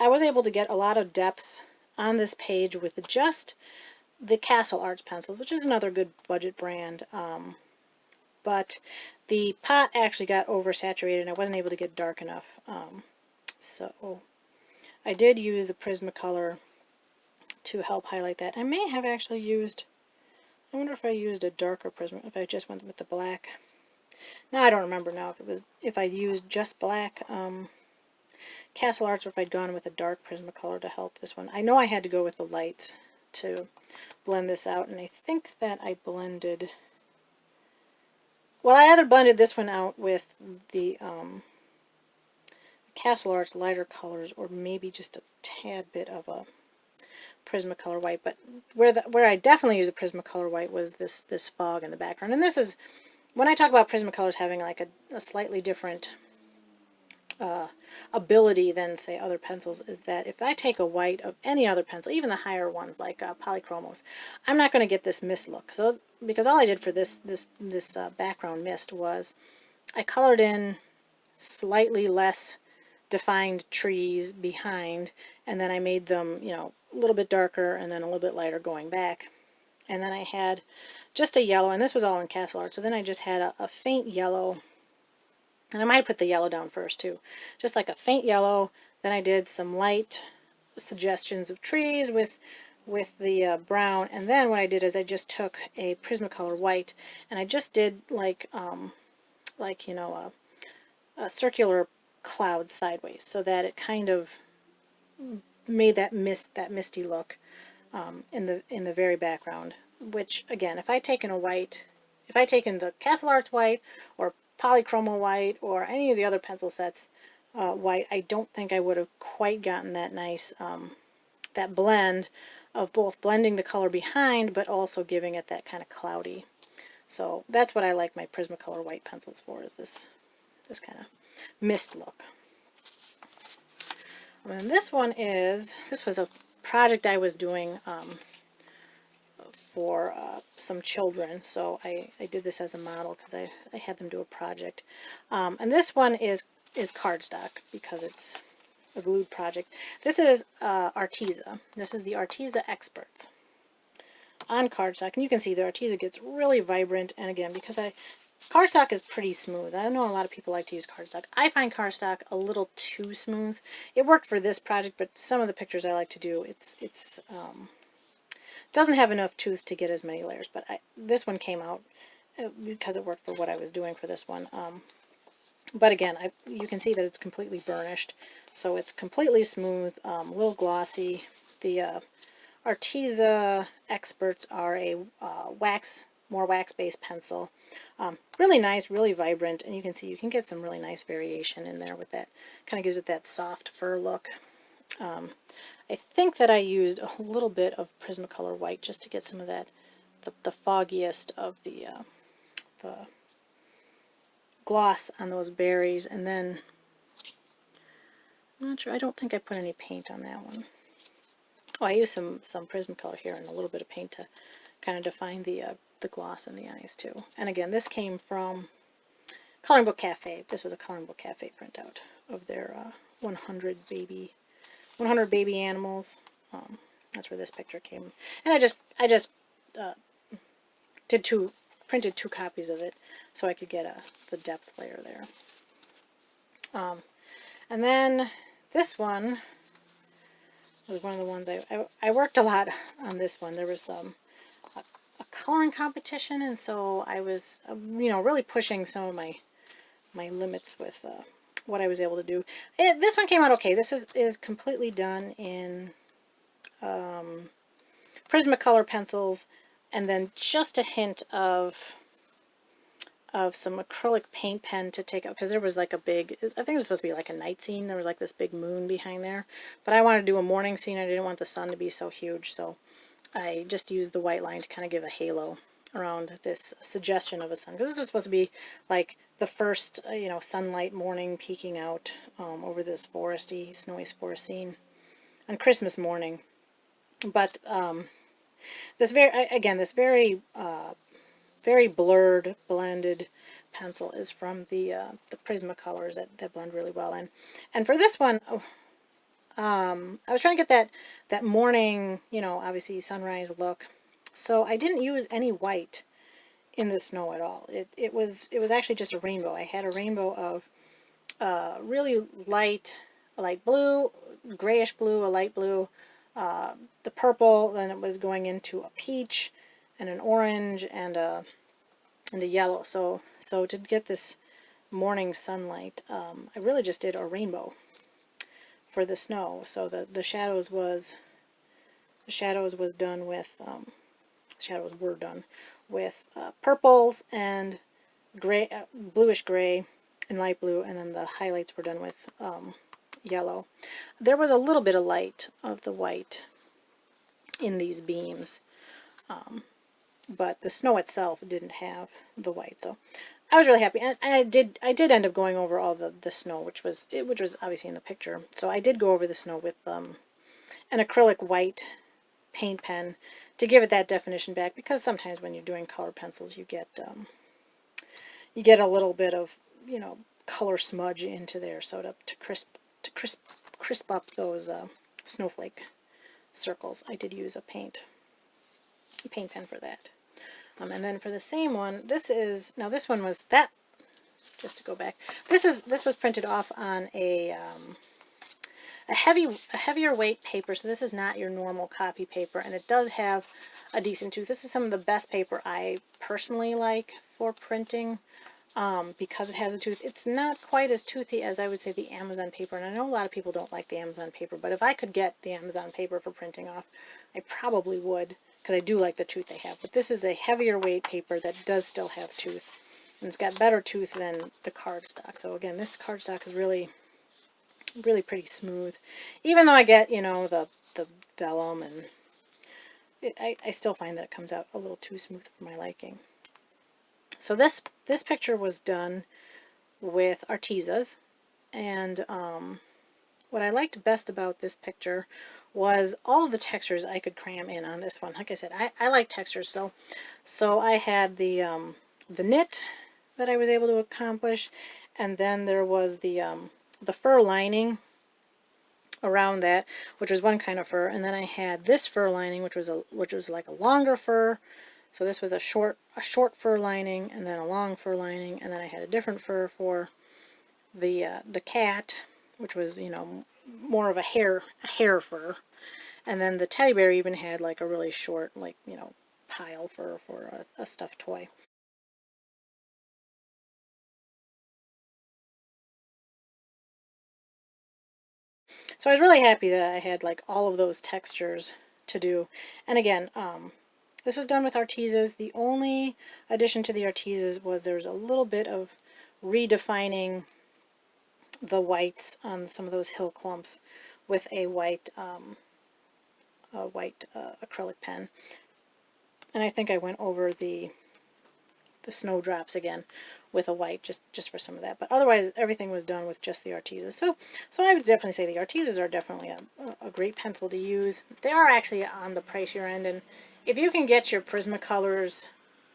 was able to get a lot of depth on this page with just the Castle Arts pencils, which is another good budget brand. But the pot actually got oversaturated and I wasn't able to get dark enough. So I did use the Prismacolor to help highlight that. I may have actually used, I wonder if I used a darker Prisma, if I just went with the black. Now I don't remember now if I used just black Castle Arts or if I'd gone with a dark Prismacolor to help this one. I know I had to go with the light to blend this out, and I think that I blended, well, I either blended this one out with the Castle Arts lighter colors or maybe just a tad bit of a Prismacolor white, but where I definitely used a Prismacolor white was this fog in the background. And this is, when I talk about Prismacolors having like a slightly different ability than, say, other pencils, is that if I take a white of any other pencil, even the higher ones like Polychromos, I'm not going to get this mist look. So because all I did for this background mist was I colored in slightly less defined trees behind, and then I made them, you know, a little bit darker and then a little bit lighter going back. And then I had just a yellow, and this was all in Castle Art, so then I just had a faint yellow, and I might put the yellow down first too, just like a faint yellow. Then I did some light suggestions of trees with the brown, and then what I did is I just took a Prismacolor white and I just did like you know, a circular cloud sideways, so that it kind of made that misty look in the very background. Which again, if I'd taken the Castle Arts white or Polychromo white or any of the other pencil sets white, I don't think I would have quite gotten that nice that blend of both blending the color behind but also giving it that kind of cloudy. So that's what I like my Prismacolor white pencils for, is this kind of mist look. And this was a project I was doing for some children, so I did this as a model because I had them do a project. And this one is cardstock because it's a glued project. This is Artesa. This is the Artesa Experts on cardstock, and you can see the Artesa gets really vibrant. And again, because cardstock is pretty smooth. I know a lot of people like to use cardstock. I find cardstock a little too smooth. It worked for this project, but some of the pictures I like to do, it's doesn't have enough tooth to get as many layers. But this one came out because it worked for what I was doing for this one. But again, you can see that it's completely burnished, so it's completely smooth, a little glossy. The Artesa Experts are a more wax-based pencil. Really nice, really vibrant, and you can see you can get some really nice variation in there with that. Kind of gives it that soft fur look. I think that I used a little bit of Prismacolor white just to get some of that, the foggiest of the gloss on those berries, and then I'm not sure. I don't think I put any paint on that one. Oh, I used some Prismacolor here and a little bit of paint to kind of define the gloss in the eyes too. And again, this came from Coloring Book Cafe. This was a Coloring Book Cafe printout of their 100 baby animals. That's where this picture came. And I just printed two copies of it so I could get the depth layer there. And then this one was one of the ones I worked a lot on. This one. There was a coloring competition, and so I was really pushing some of my limits with what I was able to do. This one came out okay. This is completely done in Prismacolor pencils, and then just a hint of some acrylic paint pen to take out, because there was like a big, I think it was supposed to be like a night scene. There was like this big moon behind there, but I wanted to do a morning scene. I didn't want the sun to be so huge, so I just used the white line to kind of give a halo around this suggestion of a sun, because this was supposed to be like the first, you know, sunlight morning peeking out over this foresty, snowy forest scene on Christmas morning. But this very very blurred, blended pencil is from the Prismacolors that blend really well. And for this one, I was trying to get that morning, you know, obviously sunrise look. So I didn't use any white in the snow at all. It was actually just a rainbow. I had a rainbow of really light, a light blue, grayish blue, a light blue, the purple. Then it was going into a peach, and an orange, and a yellow. So to get this morning sunlight, I really just did a rainbow for the snow. So the shadows was done with shadows were done with purples and gray, bluish gray, and light blue, and then the highlights were done with yellow. There was a little bit of light of the white in these beams, but the snow itself didn't have the white, so I was really happy. And I did end up going over all the snow, which was obviously in the picture. So I did go over the snow with an acrylic white paint pen to give it that definition back, because sometimes when you're doing color pencils, you get a little bit of, you know, color smudge into there, so to crisp up those snowflake circles, I did use a paint pen for that. And then for the same one, this one was that. Just to go back, this was printed off on a heavier weight paper, so this is not your normal copy paper, and it does have a decent tooth. This is some of the best paper I personally like for printing, because it has a tooth. It's not quite as toothy as I would say the Amazon paper, and I know a lot of people don't like the Amazon paper, but if I could get the Amazon paper for printing off, I probably would, because I do like the tooth they have. But this is a heavier weight paper that does still have tooth, and it's got better tooth than the cardstock. So again, this cardstock is really pretty smooth, even though I get, you know, the vellum, and I still find that it comes out a little too smooth for my liking. So this picture was done with Artesas, and what I liked best about this picture was all of the textures I could cram in on this one. Like I said, I like textures, so I had the knit that I was able to accomplish, and then there was the fur lining around that, which was one kind of fur, and then I had this fur lining, which was like a longer fur. So this was a short fur lining, and then a long fur lining, and then I had a different fur for the cat, which was, you know, more of a hair fur, and then the teddy bear even had like a really short, like, you know, pile fur for a stuffed toy. So I was really happy that I had like all of those textures to do. And again, this was done with Artesas. The only addition to the Artesas was there was a little bit of redefining the whites on some of those hill clumps with a white acrylic pen. And I think I went over the snowdrops again with a white, just for some of that. But otherwise, everything was done with just the Artesas. So I would definitely say the Artesas are definitely a great pencil to use. They are actually on the pricier end, and if you can get your Prismacolors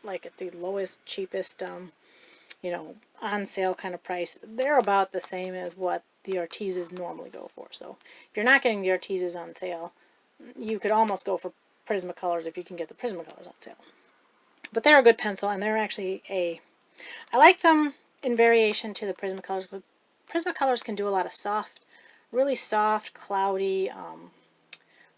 like at the lowest, cheapest, you know, on sale kind of price, they're about the same as what the Artesas normally go for. So if you're not getting the Artesas on sale, you could almost go for Prismacolors if you can get the Prismacolors on sale. But they're a good pencil, and they're actually I like them in variation to the Prismacolors, but Prismacolors can do a lot of really soft, cloudy,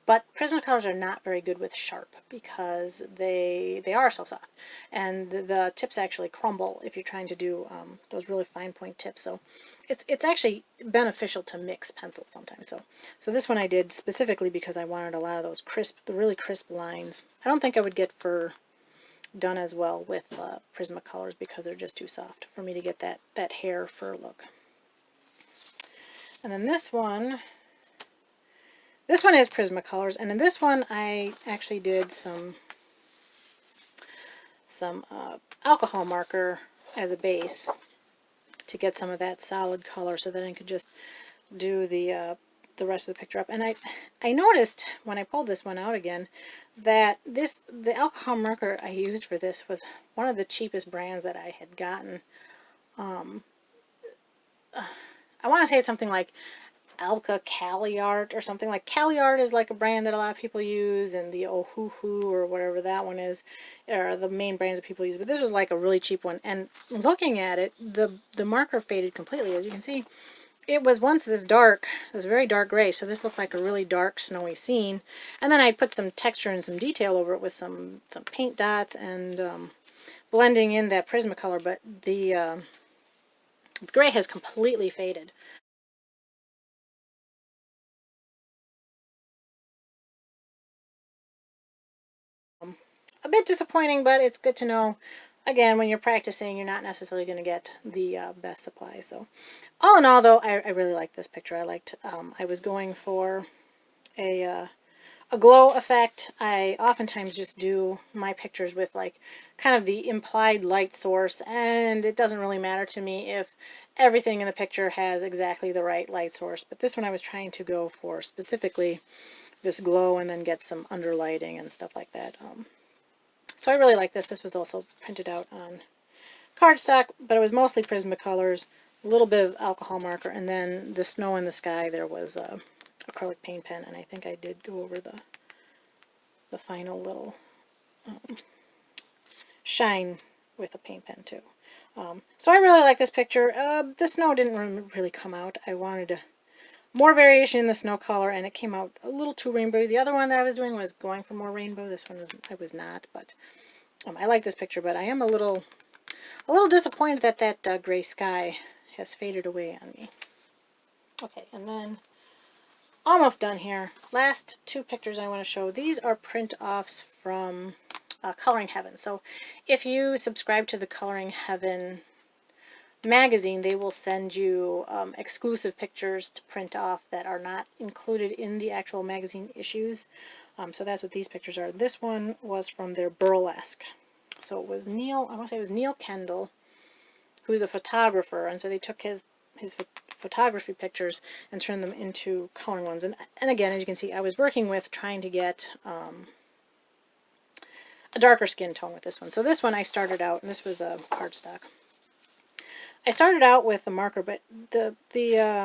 but Prismacolors are not very good with sharp, because they are so soft, and the tips actually crumble if you're trying to do those really fine point tips. So it's actually beneficial to mix pencils sometimes. So this one I did specifically because I wanted a lot of those the really crisp lines. I don't think I would get fur done as well with Prismacolors, because they're just too soft for me to get that hair fur look. And then this one is Prismacolors, and in this one I actually did some some alcohol marker as a base to get some of that solid color, so then I could just do the rest of the picture up. And I noticed when I pulled this one out again that the alcohol marker I used for this was one of the cheapest brands that I had gotten. I want to say it's something like Alka Caliart or something. Like Caliart is like a brand that a lot of people use, and the Ohuhu or whatever that one is are the main brands that people use. But this was like a really cheap one. And looking at it, the marker faded completely. As you can see, it was once this very dark gray. So this looked like a really dark, snowy scene. And then I put some texture and some detail over it with some paint dots and blending in that Prismacolor. But the gray has completely faded. A bit disappointing, but it's good to know. Again, when you're practicing, you're not necessarily going to get the best supply. So, all in all, though, I really liked this picture. I was going for a glow effect. I oftentimes just do my pictures with like kind of the implied light source, and it doesn't really matter to me if everything in the picture has exactly the right light source. But this one I was trying to go for specifically this glow and then get some underlighting and stuff like that. So I really like this. This was also printed out on cardstock, but it was mostly Prismacolors, a little bit of alcohol marker, and then the snow in the sky there was acrylic paint pen, and I think I did go over the final little shine with a paint pen too. So I really like this picture. The snow didn't really come out. I wanted more variation in the snow color, and it came out a little too rainbowy. The other one that I was doing was going for more rainbow. This one I was not, but I like this picture. But I am a little disappointed that that gray sky has faded away on me. Okay, and then almost done here. Last two pictures I want to show. These are print-offs from Coloring Heaven. So if you subscribe to the Coloring Heaven magazine, they will send you exclusive pictures to print off that are not included in the actual magazine issues. So that's what these pictures are. This one was from their burlesque. So it was I want to say it was Neil Kendall, who's a photographer, and so they took his photography pictures and turned them into coloring ones. And again, as you can see, I was working with trying to get a darker skin tone with this one. So this one I started out, and this was a cardstock. I started out with the marker, but even though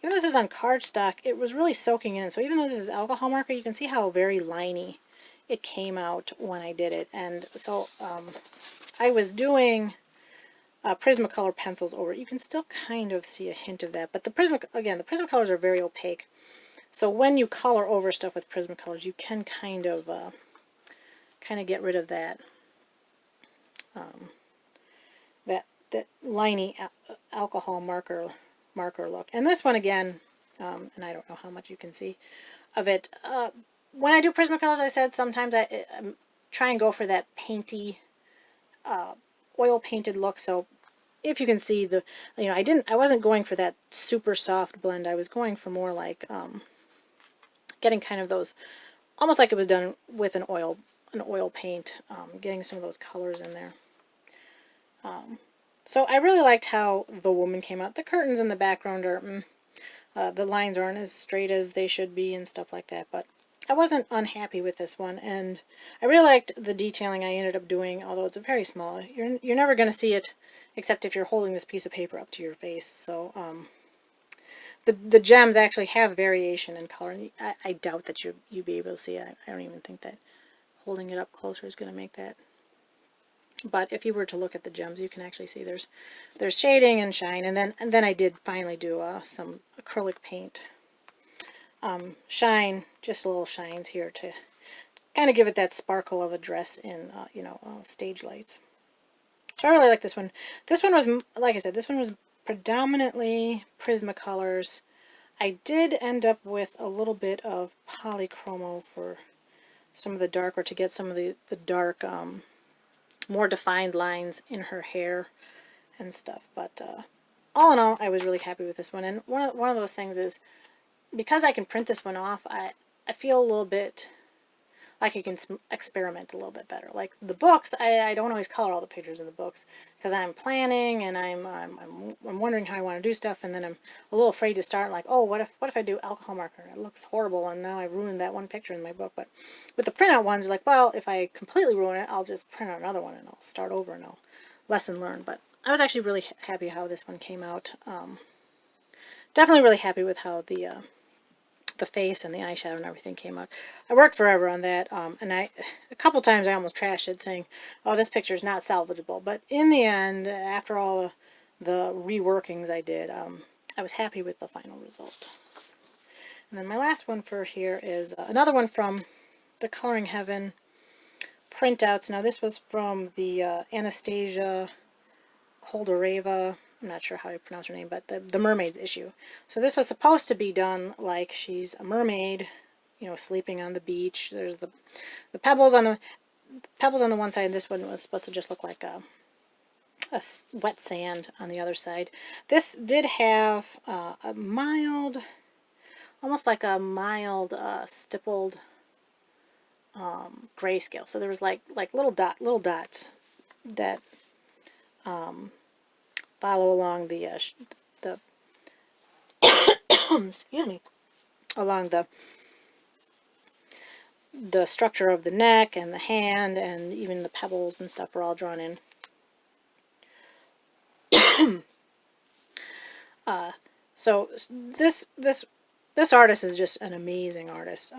this is on cardstock, it was really soaking in. So even though this is alcohol marker, you can see how very liney it came out when I did it. And so I was doing Prismacolor pencils over it. You can still kind of see a hint of that, but the Prismacolors are very opaque. So when you color over stuff with Prismacolors, you can kind of get rid of that that liney alcohol marker look. And this one again, and I don't know how much you can see of it. When I do Prismacolors, I said sometimes I try and go for that painty, oil painted look. So if you can see I wasn't going for that super soft blend. I was going for more like getting kind of those, almost like it was done with an oil paint, getting some of those colors in there. So I really liked how the woman came out. The curtains in the background are, the lines aren't as straight as they should be and stuff like that, but I wasn't unhappy with this one, and I really liked the detailing I ended up doing, although it's very small. You're never going to see it except if you're holding this piece of paper up to your face. So the gems actually have variation in color, and I doubt that you'd be able to see it. I don't even think that holding it up closer is going to make that. But if you were to look at the gems, you can actually see there's shading and shine, and then I did finally do some acrylic paint shine, just little shines here to kind of give it that sparkle of a dress in stage lights. So I really like this one. This one was, like I said, this one was predominantly Prismacolors. I did end up with a little bit of Polychromo for some of the darker, to get some of the dark, more defined lines in her hair and stuff. But all in all, I was really happy with this one. And one of those things is, because I can print this one off, I feel a little bit like you can experiment a little bit better. Like the books, I don't always color all the pictures in the books because I'm planning and I'm wondering how I want to do stuff, and then I'm a little afraid to start. Like, oh, what if I do alcohol marker? It looks horrible, and now I ruined that one picture in my book. But with the printout ones, like, well, if I completely ruin it, I'll just print out another one and I'll start over and I'll lesson learn. But I was actually really happy how this one came out. Definitely really happy with how the face and the eyeshadow and everything came out. I worked forever on that, and a couple times I almost trashed it, saying, "Oh, this picture is not salvageable." But in the end, after all the reworkings I did, I was happy with the final result. And then my last one for here is another one from the Coloring Heaven Printouts. Now this was from the Anastasia Koldareva. I'm not sure how to pronounce her name, but the mermaids issue. So this was supposed to be done like she's a mermaid, you know, sleeping on the beach. There's the pebbles on the one side. This one was supposed to just look like a wet sand on the other side. This did have a mild, almost like a mild stippled grayscale. So there was like little dots that follow along the excuse me, along the structure of the neck and the hand, and even the pebbles and stuff were all drawn in. So this artist is just an amazing artist,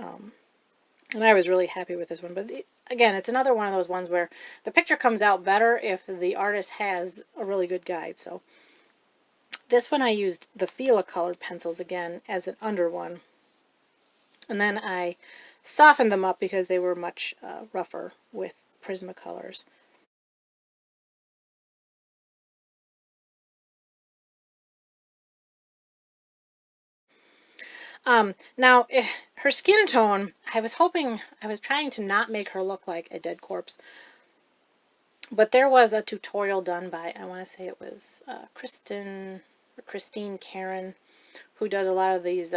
and I was really happy with this one. But again, it's another one of those ones where the picture comes out better if the artist has a really good guide. So this one I used the Fila colored pencils again as an under one, and then I softened them up because they were much rougher with Prismacolors. Now, her skin tone, I was trying to not make her look like a dead corpse. But there was a tutorial done by, I want to say it was Christine Karen, who does a lot of these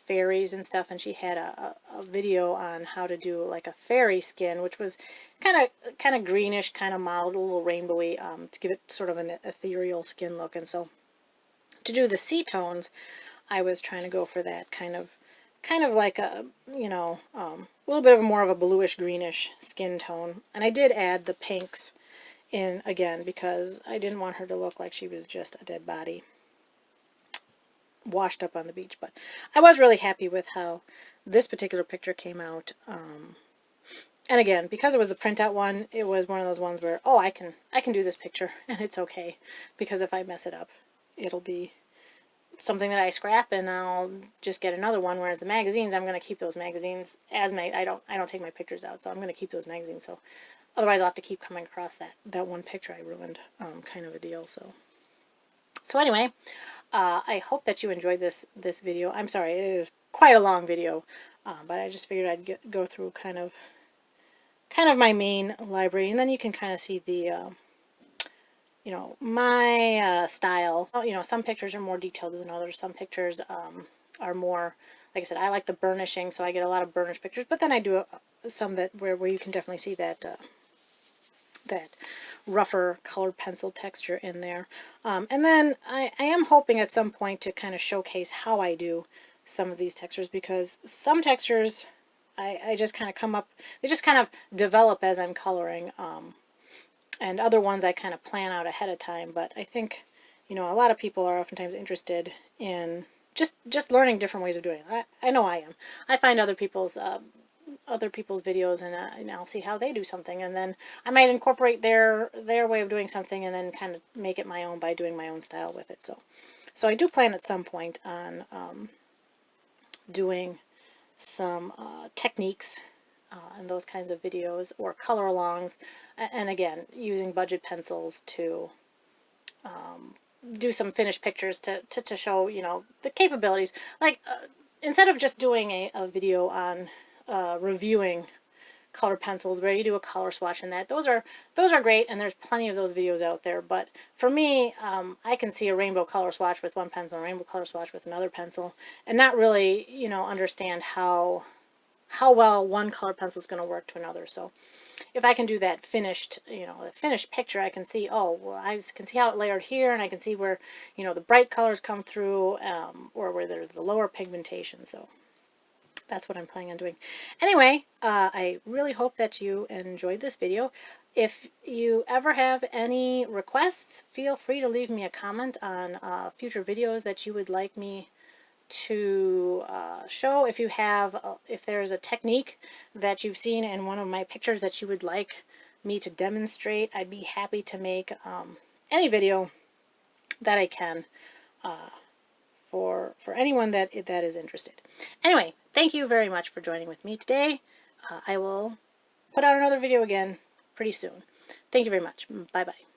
fairies and stuff, and she had a video on how to do like a fairy skin, which was kind of greenish, kind of mild, a little rainbowy, to give it sort of an ethereal skin look. And so to do the sea tones, I was trying to go for that kind of like a, you know, a little bit of more of a bluish greenish skin tone. And I did add the pinks in again because I didn't want her to look like she was just a dead body washed up on the beach. But I was really happy with how this particular picture came out. And again, because it was the printout one, it was one of those ones where, oh, I can do this picture and it's okay, because if I mess it up, it'll be something that I scrap and I'll just get another one. Whereas the magazines, I'm going to keep those magazines as I don't take my pictures out, so I'm going to keep those magazines. So otherwise I'll have to keep coming across that one picture I ruined, kind of a deal. So anyway, I hope that you enjoyed this video. I'm sorry, it is quite a long video, but I just figured I'd go through kind of my main library, and then you can kind of see the you know, my style. You know, some pictures are more detailed than others. Some pictures are more, like I said, I like the burnishing, so I get a lot of burnished pictures. But then I do some that where you can definitely see that that rougher colored pencil texture in there. And then I am hoping at some point to kind of showcase how I do some of these textures, because some textures I just kind of come up, they just kind of develop as I'm coloring. And other ones I kind of plan out ahead of time. But I think, you know, a lot of people are oftentimes interested in just learning different ways of doing it. I know I am. I find other people's videos, and I'll see how they do something, and then I might incorporate their way of doing something, and then kind of make it my own by doing my own style with it. So I do plan at some point on doing some techniques and those kinds of videos, or color alongs, and again using budget pencils to do some finished pictures to show, you know, the capabilities. Like instead of just doing a video on reviewing color pencils where you do a color swatch, and those are great, and there's plenty of those videos out there. But for me, I can see a rainbow color swatch with one pencil, a rainbow color swatch with another pencil, and not really, you know, understand how how well one color pencil is going to work to another. So if I can do that finished, the finished picture, I can see, oh, well, I can see how it layered here, and I can see where, the bright colors come through, or where there's the lower pigmentation. So that's what I'm planning on doing. Anyway, I really hope that you enjoyed this video. If you ever have any requests, feel free to leave me a comment on future videos that you would like me to show. If you have, if there's a technique that you've seen in one of my pictures that you would like me to demonstrate, I'd be happy to make any video that I can for anyone that is interested. Anyway, thank you very much for joining with me today. I will put out another video again pretty soon. Thank you very much. Bye bye.